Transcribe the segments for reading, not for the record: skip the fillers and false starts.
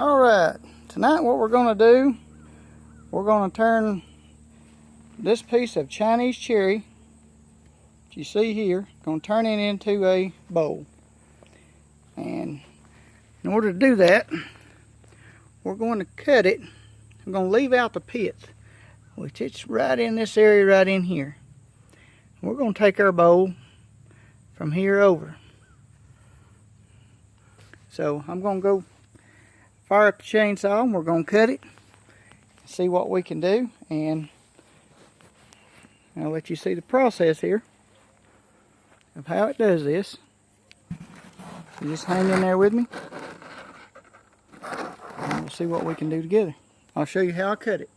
Alright, tonight what we're going to do, we're going to turn this piece of Chinese cherry that you see here, going to turn it into a bowl. And in order to do that, we're going to cut it. I'm going to leave out the pits, which it's right in this area right in here. We're going to take our bowl from here over. So I'm going to go fire up the chainsaw and we're going to cut it, see what we can do, and I'll let you see the process here of how it does this. So just hang in there with me and we'll see what we can do together. I'll show you how I cut it.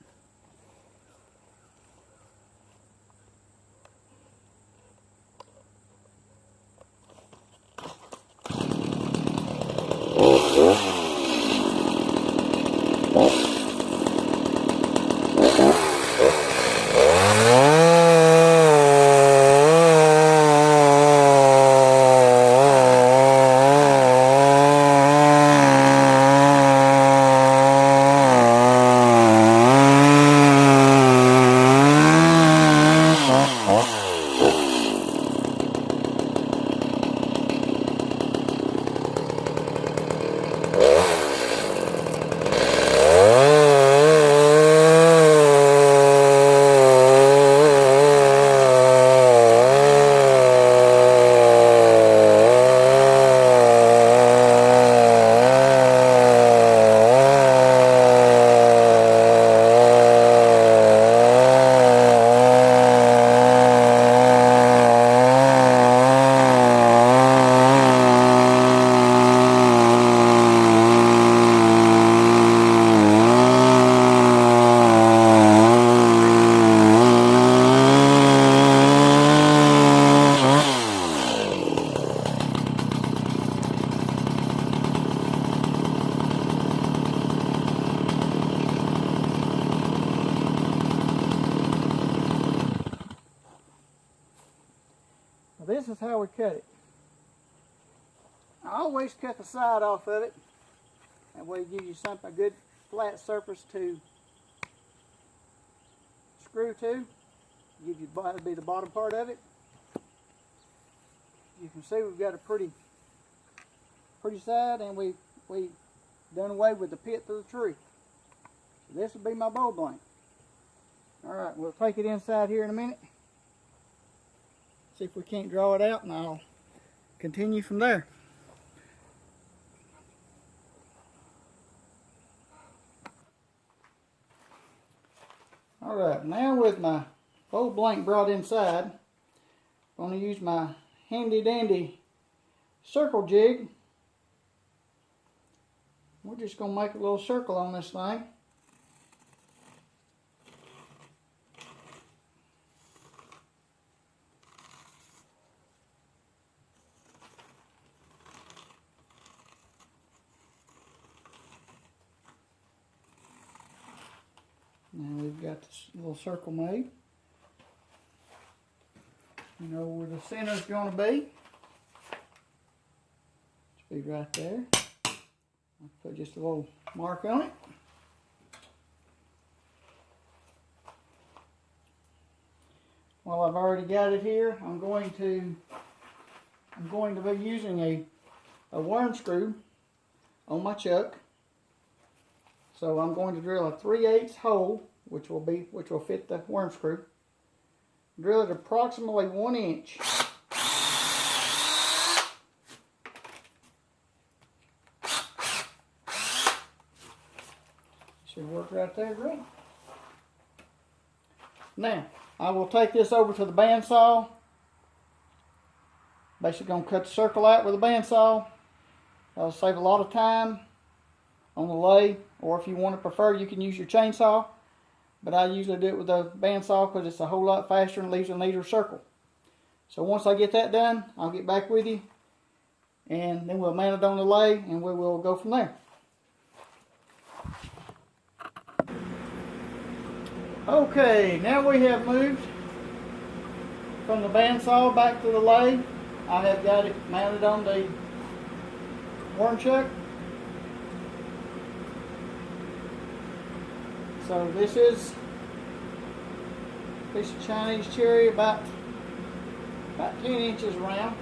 This is how we cut it. I always cut the side off of it. That way it gives you something, a good flat surface to screw to. Give you, that'll be the bottom part of it. You can see we've got a pretty side, and we done away with the pit to the tree. So this will be my bowl blank. Alright, we'll take it inside here in a minute. See if we can't draw it out, and I'll continue from there. Alright, now with my bowl blank brought inside, I'm going to use my handy dandy circle jig. We're just going to make a little circle on this thing. Now we've got this little circle made. You know where the center's going to be. It's be right there. I'll put just a little mark on it. Well, I've already got it here. I'm going to be using a worm screw on my chuck. So I'm going to drill a 3/8 hole, which will fit the worm screw. Drill it approximately 1 inch. Should work right there, great. Now, I will take this over to the bandsaw. Basically going to cut the circle out with a bandsaw. That'll save a lot of time on the lathe, or if you want to prefer, you can use your chainsaw. But I usually do it with a bandsaw because it's a whole lot faster and leaves a neater circle. So once I get that done, I'll get back with you, and then we'll mount it on the lathe and we will go from there. Okay, now we have moved from the bandsaw back to the lathe. I have got it mounted on the worm chuck. So this is a piece of Chinese cherry about 10 inches around.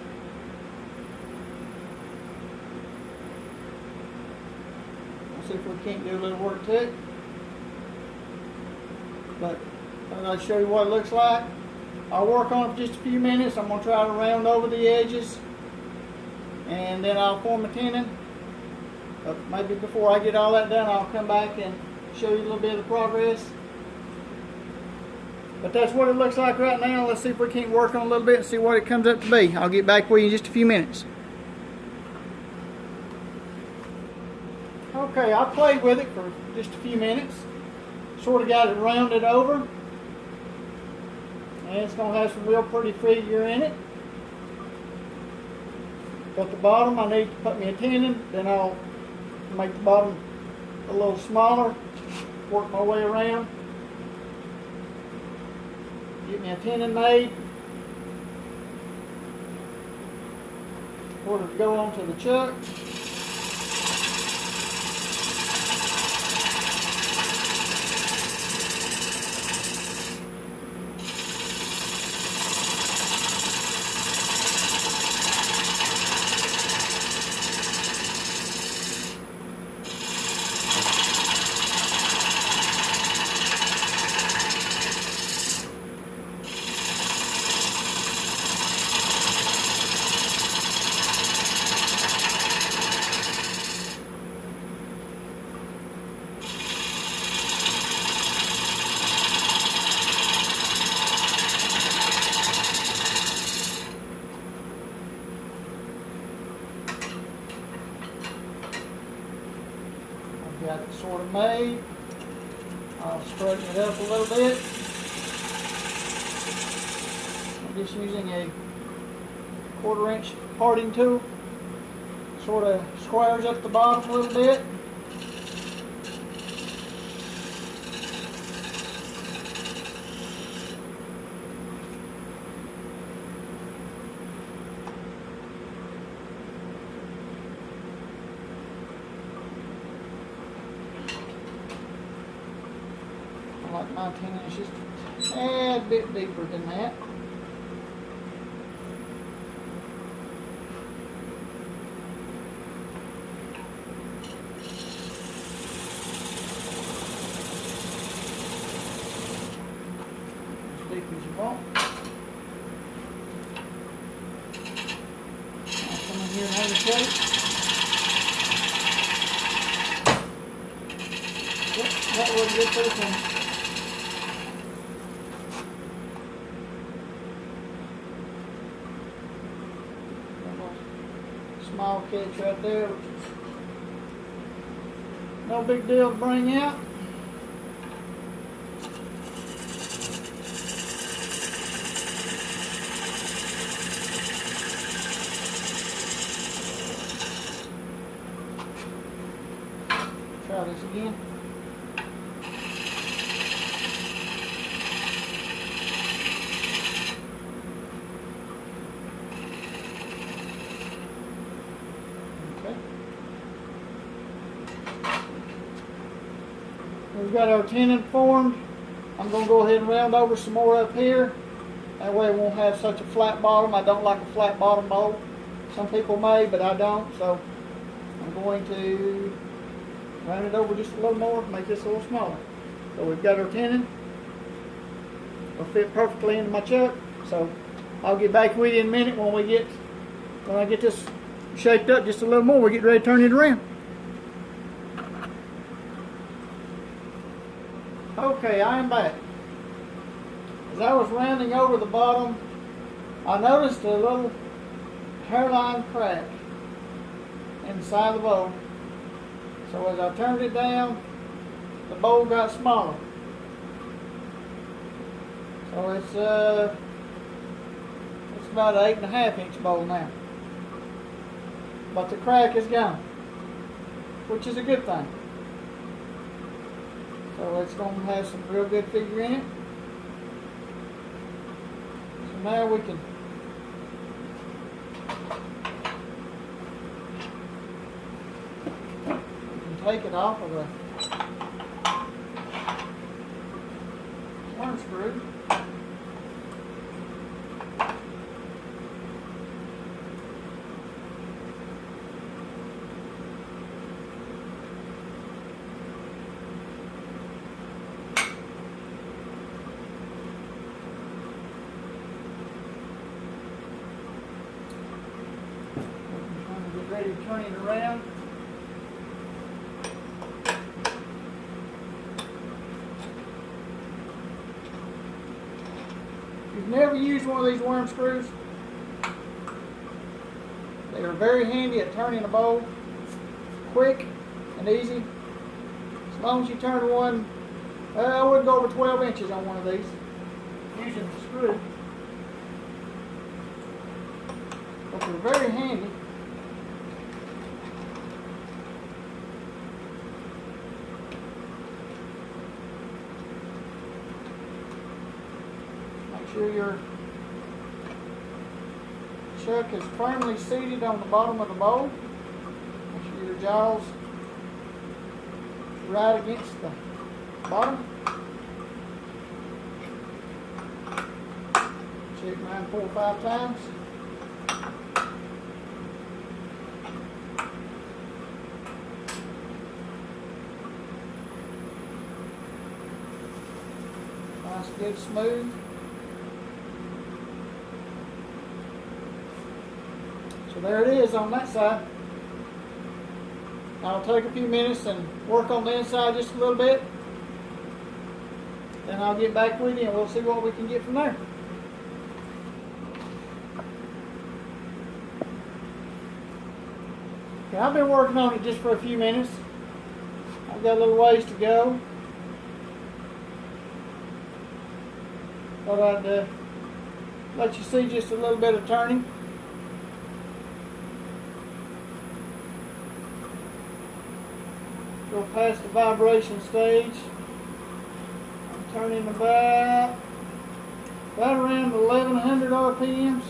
Let's see if we can't do a little work to it. But I'm going to show you what it looks like. I'll work on it for just a few minutes. I'm going to try to round over the edges, and then I'll form a tenon. But maybe before I get all that done, I'll come back and show you a little bit of the progress. But that's what it looks like right now. Let's see if we can't work on it a little bit and see what it comes up to be. I'll get back with you in just a few minutes. Okay, I played with it for just a few minutes. Sort of got it rounded over. And it's going to have some real pretty figure in it. At the bottom, I need to put me a tenon. Then I'll make the bottom a little smaller. Work my way around. Get me a tenon made. Order to go onto the chuck. Got it sort of made. I'll straighten it up a little bit. I'm just using a 1/4 inch parting tool. Sort of squares up the bottom a little bit. I like my tenon just a tad bit deeper than that. As deep as you want. I'll come in here and have a shake. Yep, that was a good first one. Small catch right there, which is no big deal to bring out. Try this again. We've got our tenon formed. I'm going to go ahead and round over some more up here. That way it won't have such a flat bottom. I don't like a flat bottom bowl. Some people may, but I don't. So I'm going to round it over just a little more, make this a little smaller. So we've got our tenon. It'll fit perfectly into my chuck. So I'll get back with you in a minute when I get this shaped up just a little more. We'll get ready to turn it around. Okay, I am back. As I was rounding over the bottom, I noticed a little hairline crack in the side of the bowl. So as I turned it down, the bowl got smaller. So it's about an 8.5 inch bowl now. But the crack is gone, which is a good thing. So it's going to have some real good figure in it. So now we can take it off of the turn screw. Get ready to turn it around. If you've never used one of these worm screws, they are very handy at turning a bowl, quick and easy. As long as you turn one, I wouldn't go over 12 inches on one of these using the screw. But they're very handy. Make sure your chuck is firmly seated on the bottom of the bowl. Make sure your jaws right against the bottom. Check mine 4 or 5 times. Nice, good, smooth. So there it is on that side. I'll take a few minutes and work on the inside just a little bit. Then I'll get back with you and we'll see what we can get from there. Okay, I've been working on it just for a few minutes. I've got a little ways to go. Thought I'd let you see just a little bit of turning. Go past the vibration stage. I'm turning about around 1100 RPMs.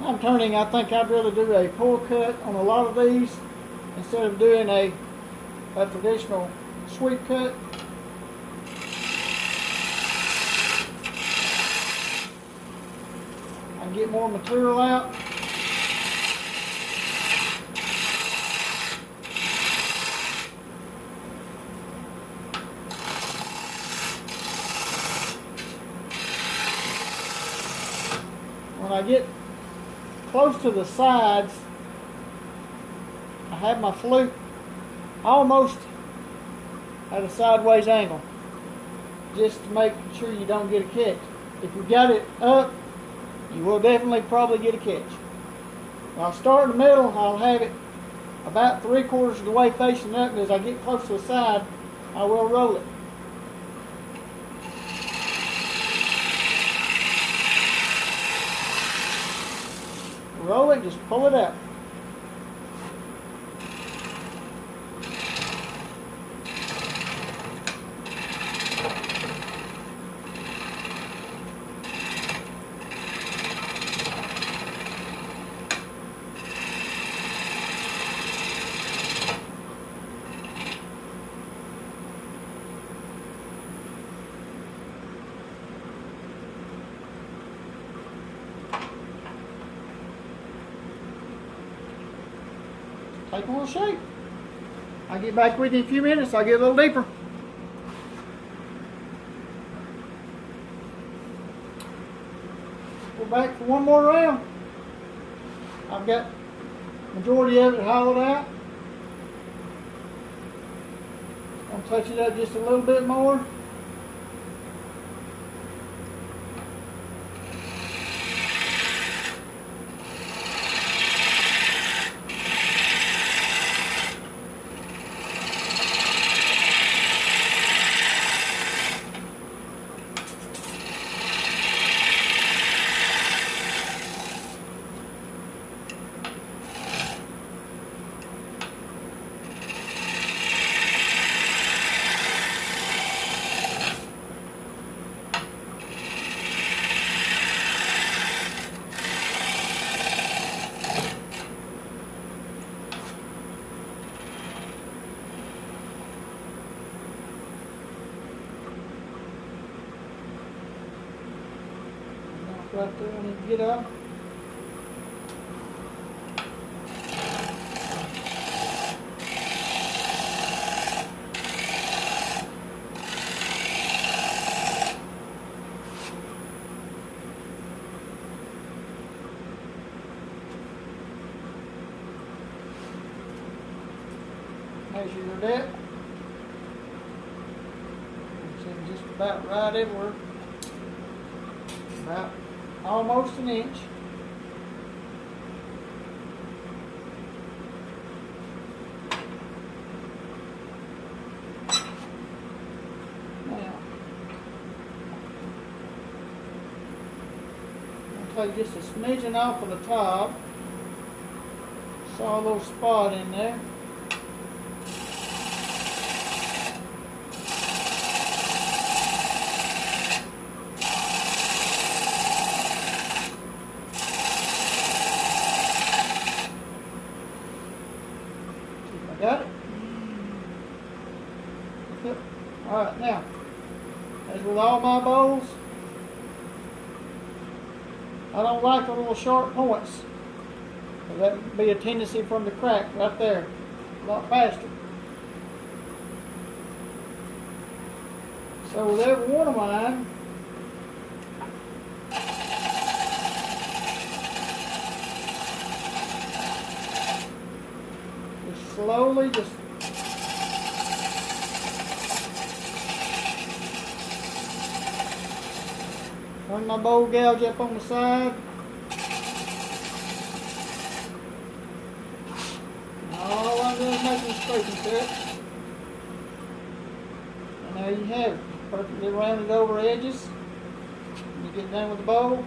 I'm turning, I think I'd rather do a pull cut on a lot of these instead of doing a traditional sweep cut. I can get more material out. When I get close to the sides, I have my flute almost at a sideways angle, just to make sure you don't get a catch. If you got it up, you will definitely probably get a catch. When I'll start in the middle, I'll have it about 3/4 of the way facing up, and as I get close to the side, I will roll it. Roll it, just pull it out. take a little shape. I'll get back with you in a few minutes. I'll get a little deeper. We're back for one more round. I've got majority of it hollowed out. I'm gonna touch it up just a little bit more. Right there, I need to get up. Measure your depth. It's just about right everywhere. About almost an inch. Now, I'll take just a smidgen off of the top. Saw a little spot in there. Got it? Yep. Alright, now, as with all my bowls, I don't like the little sharp points. That would be a tendency from the crack right there, a lot faster. So with every one of mine, slowly just run my bowl gouge up on the side. All I'm doing is making a scraping cut. And there you have it. Perfectly rounded over edges. When you get done with the bowl.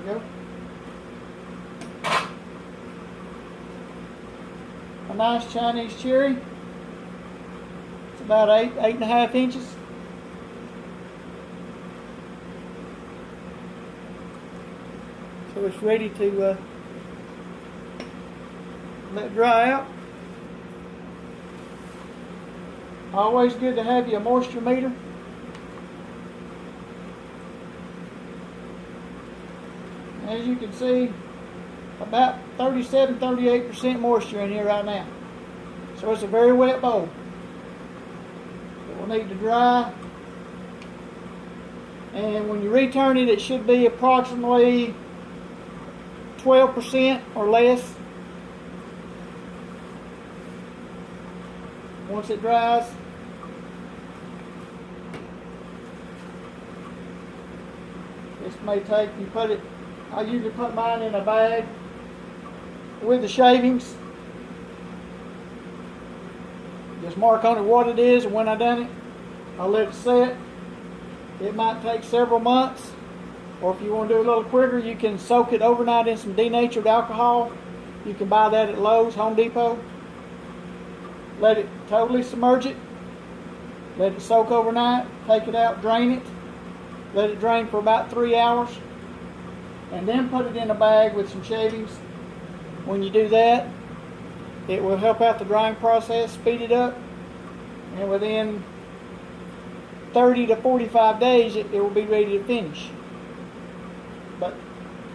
Go. A nice Chinese cherry. It's about 8.5 inches. So it's ready to let dry out. Always good to have your moisture meter. As you can see, about 37-38% moisture in here right now. So it's a very wet bowl. It will need to dry. And when you return it, it should be approximately 12% or less. Once it dries. This may take, you put it, I usually put mine in a bag with the shavings. Just mark on it what it is, and when I done it, I'll let it set. It might take several months, or if you want to do a little quicker, you can soak it overnight in some denatured alcohol. You can buy that at Lowe's, Home Depot. Let it totally submerge it. Let it soak overnight. Take it out, drain it. Let it drain for about 3 hours. And then put it in a bag with some shavings. When you do that, It will help out the drying process, speed it up, and within 30 to 45 days it will be ready to finish. But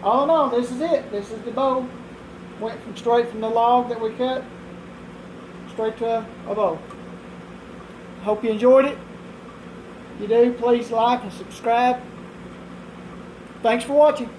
all in all, this is it. This is the bow. Went straight from the log that we cut straight to a bow. Hope you enjoyed it. If you do, please like and subscribe. Thanks for watching.